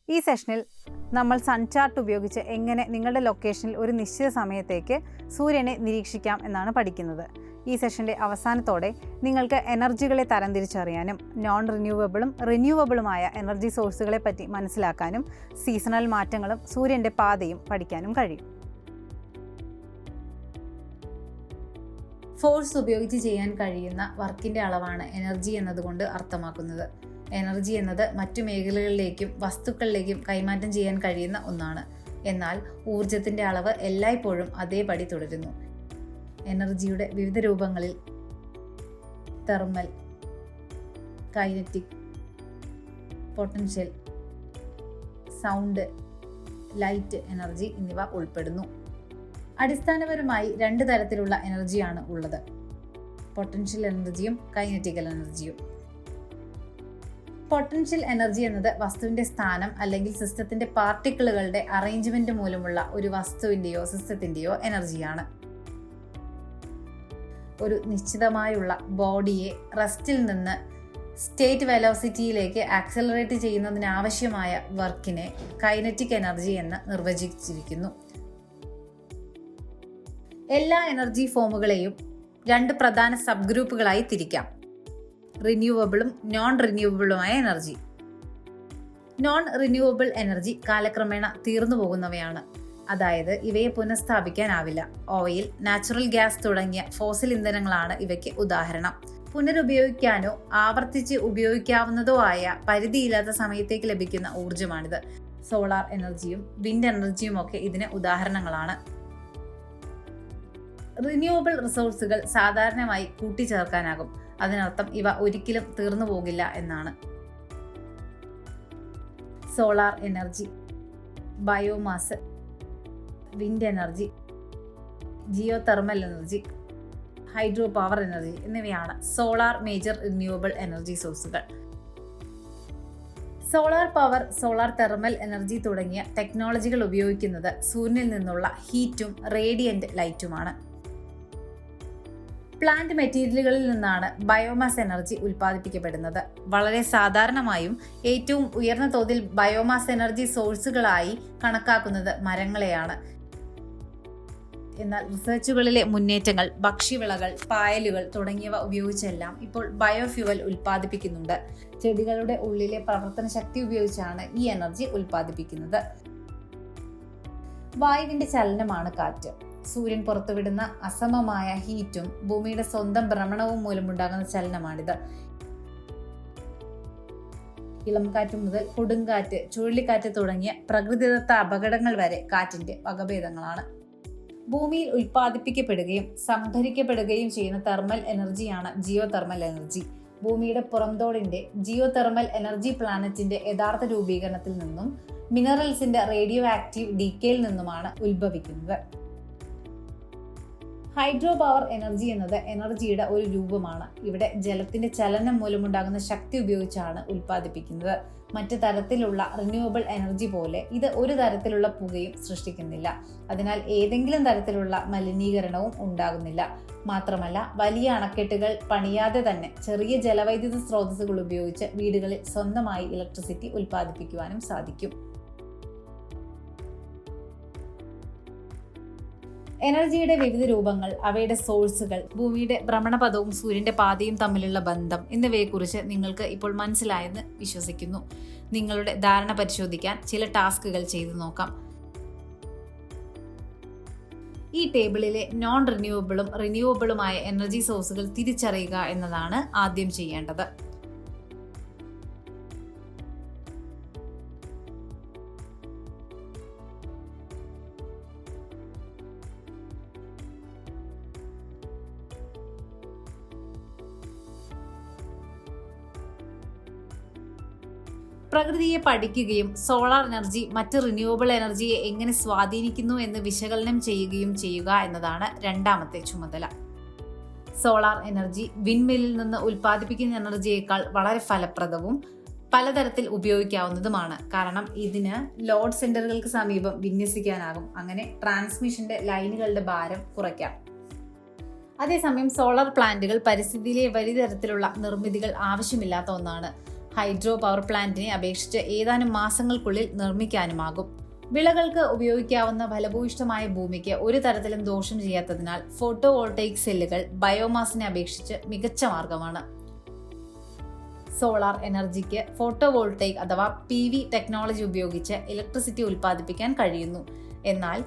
ഈ സെഷനിൽ നമ്മൾ സൺ ചാർട്ട് ഉപയോഗിച്ച് എങ്ങനെ നിങ്ങളുടെ ലൊക്കേഷനിൽ ഒരു നിശ്ചിത സമയത്തേക്ക് സൂര്യനെ നിരീക്ഷിക്കാം എന്നാണ് പഠിക്കുന്നത്. ഈ സെഷൻ്റെ അവസാനത്തോടെ നിങ്ങൾക്ക് എനർജികളെ തരംതിരിച്ചറിയാനും നോൺ റിന്യൂവബിളും റിന്യൂവബിളുമായ എനർജി സോഴ്സുകളെ പറ്റി മനസ്സിലാക്കാനും സീസണൽ മാറ്റങ്ങളും സൂര്യൻ്റെ പാതയും പഠിക്കാനും കഴിയും. ഫോഴ്സ് ഉപയോഗിച്ച് ചെയ്യാൻ കഴിയുന്ന വർക്കിൻ്റെ അളവാണ് എനർജി എന്നതുകൊണ്ട് അർത്ഥമാക്കുന്നത്. എനർജി എന്നത് മറ്റു മേഖലകളിലേക്കും വസ്തുക്കളിലേക്കും കൈമാറ്റം ചെയ്യാൻ കഴിയുന്ന ഒന്നാണ്. എന്നാൽ ഊർജത്തിൻ്റെ അളവ് എല്ലായ്പ്പോഴും അതേപടി തുടരുന്നു. എനർജിയുടെ വിവിധ രൂപങ്ങളിൽ thermal, kinetic, potential, sound, light energy എന്നിവ ഉൾപ്പെടുന്നു. അടിസ്ഥാനപരമായി 2 തരത്തിലുള്ള എനർജിയാണ് ഉള്ളത്: പൊട്ടൻഷ്യൽ എനർജിയും കൈനറ്റിക്കൽ എനർജിയും. പൊട്ടൻഷ്യൽ എനർജി എന്നത് വസ്തുവിന്റെ സ്ഥാനം അല്ലെങ്കിൽ സിസ്റ്റത്തിന്റെ പാർട്ടിക്കിളുകളുടെ അറേഞ്ച്മെന്റ് മൂലമുള്ള ഒരു വസ്തുവിന്റെയോ സിസ്റ്റത്തിന്റെയോ എനർജിയാണ്. ഒരു നിശ്ചിതമായുള്ള ബോഡിയെ റെസ്റ്റിൽ നിന്ന് സ്റ്റേറ്റ് വെലോസിറ്റിയിലേക്ക് ആക്സലറേറ്റ് ചെയ്യുന്നതിനാവശ്യമായ വർക്കിനെ കൈനറ്റിക് എനർജി എന്ന് നിർവചിച്ചിരിക്കുന്നു. എല്ലാ എനർജി ഫോമുകളെയും 2 പ്രധാന സബ് ഗ്രൂപ്പുകളായി തിരിക്കാം: റിന്യൂവബിളും നോൺ റിന്യൂവബിളുമായ എനർജി. നോൺ റിന്യൂവബിൾ എനർജി കാലക്രമേണ തീർന്നു പോകുന്നവയാണ്, അതായത് ഇവയെ പുനഃസ്ഥാപിക്കാനാവില്ല. ഓയിൽ, നാച്ചുറൽ ഗ്യാസ് തുടങ്ങിയ ഫോസിൽ ഇന്ധനങ്ങളാണ് ഇവയ്ക്ക് ഉദാഹരണം. പുനരുപയോഗിക്കാനോ ആവർത്തിച്ച് ഉപയോഗിക്കാവുന്നതോ ആയ പരിധിയില്ലാത്ത സമയത്തേക്ക് ലഭിക്കുന്ന ഊർജ്ജമാണിത്. സോളാർ എനർജിയും വിൻഡ് എനർജിയും ഒക്കെ ഇതിന് ഉദാഹരണങ്ങളാണ്. റിന്യൂവബിൾ റിസോഴ്സുകൾ സാധാരണയായി കൂട്ടിച്ചേർക്കാനാകും. അതിനർത്ഥം ഇവ ഒരിക്കലും തീർന്നു പോകില്ല എന്നാണ്. Solar energy, biomass, wind energy, geothermal energy, hydro power energy എന്നിവയാണ് സോളാർ മേജർ റിന്യൂവബിൾ എനർജി സോഴ്സുകൾ. Solar power, solar thermal energy തുടങ്ങിയ ടെക്നോളജികൾ ഉപയോഗിക്കുന്നത് സൂര്യനിൽ നിന്നുള്ള ഹീറ്റും റേഡിയന്റ് ലൈറ്റുമാണ്. പ്ലാന്റ് മെറ്റീരിയലുകളിൽ നിന്നാണ് ബയോമാസ് എനർജി ഉൽപ്പാദിപ്പിക്കപ്പെടുന്നത്. വളരെ സാധാരണമായും ഏറ്റവും ഉയർന്ന തോതിൽ ബയോമാസ് എനർജി സോഴ്സുകളായി കണക്കാക്കുന്നത് മരങ്ങളെയാണ്. എന്നാൽ റിസർച്ചുകളിലെ മുന്നേറ്റങ്ങൾ ഭക്ഷ്യവിളകൾ, പായലുകൾ തുടങ്ങിയവ ഉപയോഗിച്ചെല്ലാം ഇപ്പോൾ ബയോഫ്യൂവൽ ഉൽപ്പാദിപ്പിക്കുന്നുണ്ട്. ചെടികളുടെ ഉള്ളിലെ പ്രവർത്തന ശക്തി ഉപയോഗിച്ചാണ് ഈ എനർജി ഉൽപ്പാദിപ്പിക്കുന്നത്. വായുവിന്റെ ചലനമാണ് കാറ്റ്. സൂര്യൻ പുറത്തുവിടുന്ന അസമമായ ഹീറ്റും ഭൂമിയുടെ സ്വന്തം ഭ്രമണവും മൂലമുണ്ടാകുന്ന ചലനമാണിത്. ഇളംകാറ്റ് മുതൽ കൊടുങ്കാറ്റ്, ചുഴലിക്കാറ്റ് തുടങ്ങിയ പ്രകൃതിദത്ത അപകടങ്ങൾ വരെ കാറ്റിന്റെ വകഭേദങ്ങളാണ്. ഭൂമിയിൽ ഉൽപ്പാദിപ്പിക്കപ്പെടുകയും സംഭരിക്കപ്പെടുകയും ചെയ്യുന്ന തെർമൽ എനർജിയാണ് ജിയോ തെർമൽ എനർജി. ഭൂമിയുടെ പുറംതോടിന്റെ ജിയോ തെർമൽ എനർജി പ്ലാനറ്റിന്റെ യഥാർത്ഥ രൂപീകരണത്തിൽ നിന്നും മിനറൽസിന്റെ റേഡിയോ ആക്റ്റീവ് ഡീക്കേയിൽ നിന്നുമാണ് ഉത്ഭവിക്കുന്നത്. ഹൈഡ്രോ പവർ എനർജി എന്നത് എനർജിയുടെ ഒരു രൂപമാണ്. ഇവിടെ ജലത്തിന്റെ ചലനം മൂലമുണ്ടാകുന്ന ശക്തി ഉപയോഗിച്ചാണ് ഉൽപ്പാദിപ്പിക്കുന്നത്. മറ്റു തരത്തിലുള്ള റിന്യൂവബിൾ എനർജി പോലെ ഇത് ഒരു തരത്തിലുള്ള പുകയും സൃഷ്ടിക്കുന്നില്ല. അതിനാൽ ഏതെങ്കിലും തരത്തിലുള്ള മലിനീകരണവും ഉണ്ടാകുന്നില്ല. മാത്രമല്ല, വലിയ അണക്കെട്ടുകൾ പണിയാതെ തന്നെ ചെറിയ ജലവൈദ്യുത സ്രോതസ്സുകൾ ഉപയോഗിച്ച് വീടുകളിൽ സ്വന്തമായി ഇലക്ട്രിസിറ്റി ഉൽപ്പാദിപ്പിക്കുവാനും സാധിക്കും. എനർജിയുടെ വിവിധ രൂപങ്ങൾ, അവയുടെ സോഴ്സുകൾ, ഭൂമിയുടെ ഭ്രമണപഥവും സൂര്യന്റെ പാതയും തമ്മിലുള്ള ബന്ധം എന്നിവയെക്കുറിച്ച് നിങ്ങൾക്ക് ഇപ്പോൾ മനസ്സിലായെന്ന് വിശ്വസിക്കുന്നു. നിങ്ങളുടെ ധാരണ പരിശോധിക്കാൻ ചില ടാസ്കുകൾ ചെയ്തു നോക്കാം. ഈ ടേബിളിലെ നോൺ റിന്യൂവബിളും റിന്യൂവബിളുമായ എനർജി സോഴ്സുകൾ തിരിച്ചറിയുക എന്നതാണ് ആദ്യം ചെയ്യേണ്ടത്. പ്രകൃതിയെ പഠിക്കുകയും സോളാർ എനർജി മറ്റ് റിന്യൂവബിൾ എനർജിയെ എങ്ങനെ സ്വാധീനിക്കുന്നു എന്ന് വിശകലനം ചെയ്യുകയും ചെയ്യുക എന്നതാണ് രണ്ടാമത്തെ ചുമതല. സോളാർ എനർജി വിൻഡ്മില്ലിൽ നിന്ന് ഉൽപ്പാദിപ്പിക്കുന്ന എനർജിയേക്കാൾ വളരെ ഫലപ്രദവും പലതരത്തിൽ ഉപയോഗിക്കാവുന്നതുമാണ്. കാരണം ഇതിന് ലോഡ് സെന്ററുകൾക്ക് സമീപം വിന്യസിക്കാനാകും. അങ്ങനെ ട്രാൻസ്മിഷന്റെ ലൈനുകളുടെ ഭാരം കുറയ്ക്കാം. അതേസമയം സോളാർ പ്ലാന്റുകൾ പരിസ്ഥിതിയിലെ വലിയ തരത്തിലുള്ള നിർമ്മിതികൾ ആവശ്യമില്ലാത്ത ഒന്നാണ്. ഹൈഡ്രോ പവർ പ്ലാന്റിനെ അപേക്ഷിച്ച് ഏതാനും മാസങ്ങൾക്കുള്ളിൽ നിർമ്മിക്കാനുമാകും. വിളകൾക്ക് ഉപയോഗിക്കാവുന്ന ഫലഭൂയിഷ്ഠമായ ഭൂമിക്ക് ഒരു തരത്തിലും ദോഷം ചെയ്യാത്തതിനാൽ ഫോട്ടോ വോൾട്ടയിക് സെല്ലുകൾ ബയോമാസിനെ അപേക്ഷിച്ച് മികച്ച മാർഗമാണ്. സോളാർ എനർജിക്ക് ഫോട്ടോ വോൾട്ടയിക് അഥവാ PV ടെക്നോളജി ഉപയോഗിച്ച് ഇലക്ട്രിസിറ്റി ഉൽപ്പാദിപ്പിക്കാൻ കഴിയുന്നു. എന്നാൽ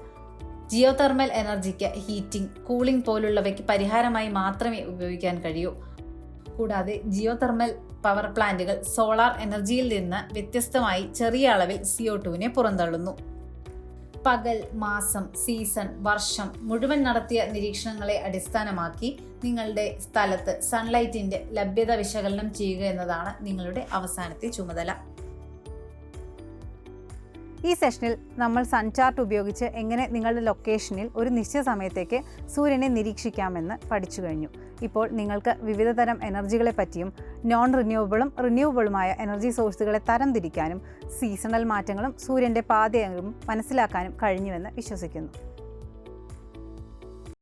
ജിയോതെർമൽ എനർജിക്ക് ഹീറ്റിംഗ്, കൂളിംഗ് പോലുള്ളവയ്ക്ക് പരിഹാരമായി മാത്രമേ ഉപയോഗിക്കാൻ കഴിയൂ. കൂടാതെ ജിയോതെർമൽ പവർ പ്ലാന്റുകൾ സോളാർ എനർജിയിൽ നിന്ന് വ്യത്യസ്തമായി ചെറിയ അളവിൽ CO2 പുറന്തള്ളുന്നു. പകൽ, മാസം, സീസൺ, വർഷം മുഴുവൻ നടത്തിയ നിരീക്ഷണങ്ങളെ അടിസ്ഥാനമാക്കി നിങ്ങളുടെ സ്ഥലത്ത് സൺലൈറ്റിന്റെ ലഭ്യത വിശകലനം ചെയ്യുക എന്നതാണ് നിങ്ങളുടെ അവസാനത്തെ ചുമതല. ഈ സെഷനിൽ നമ്മൾ സൺചാർട്ട് ഉപയോഗിച്ച് എങ്ങനെ നിങ്ങളുടെ ലൊക്കേഷനിൽ ഒരു നിശ്ചിത സമയത്തേക്ക് സൂര്യനെ നിരീക്ഷിക്കാമെന്ന് പഠിച്ചു കഴിഞ്ഞു. ഇപ്പോൾ നിങ്ങൾക്ക് വിവിധ തരം എനർജികളെ പറ്റിയും നോൺ റിന്യൂവബിളും റിന്യൂവബിളുമായ എനർജി സോഴ്സുകളെ തരംതിരിക്കാനും സീസണൽ മാറ്റങ്ങളും സൂര്യൻ്റെ പാതയും മനസ്സിലാക്കാനും കഴിഞ്ഞുവെന്ന് വിശ്വസിക്കുന്നു.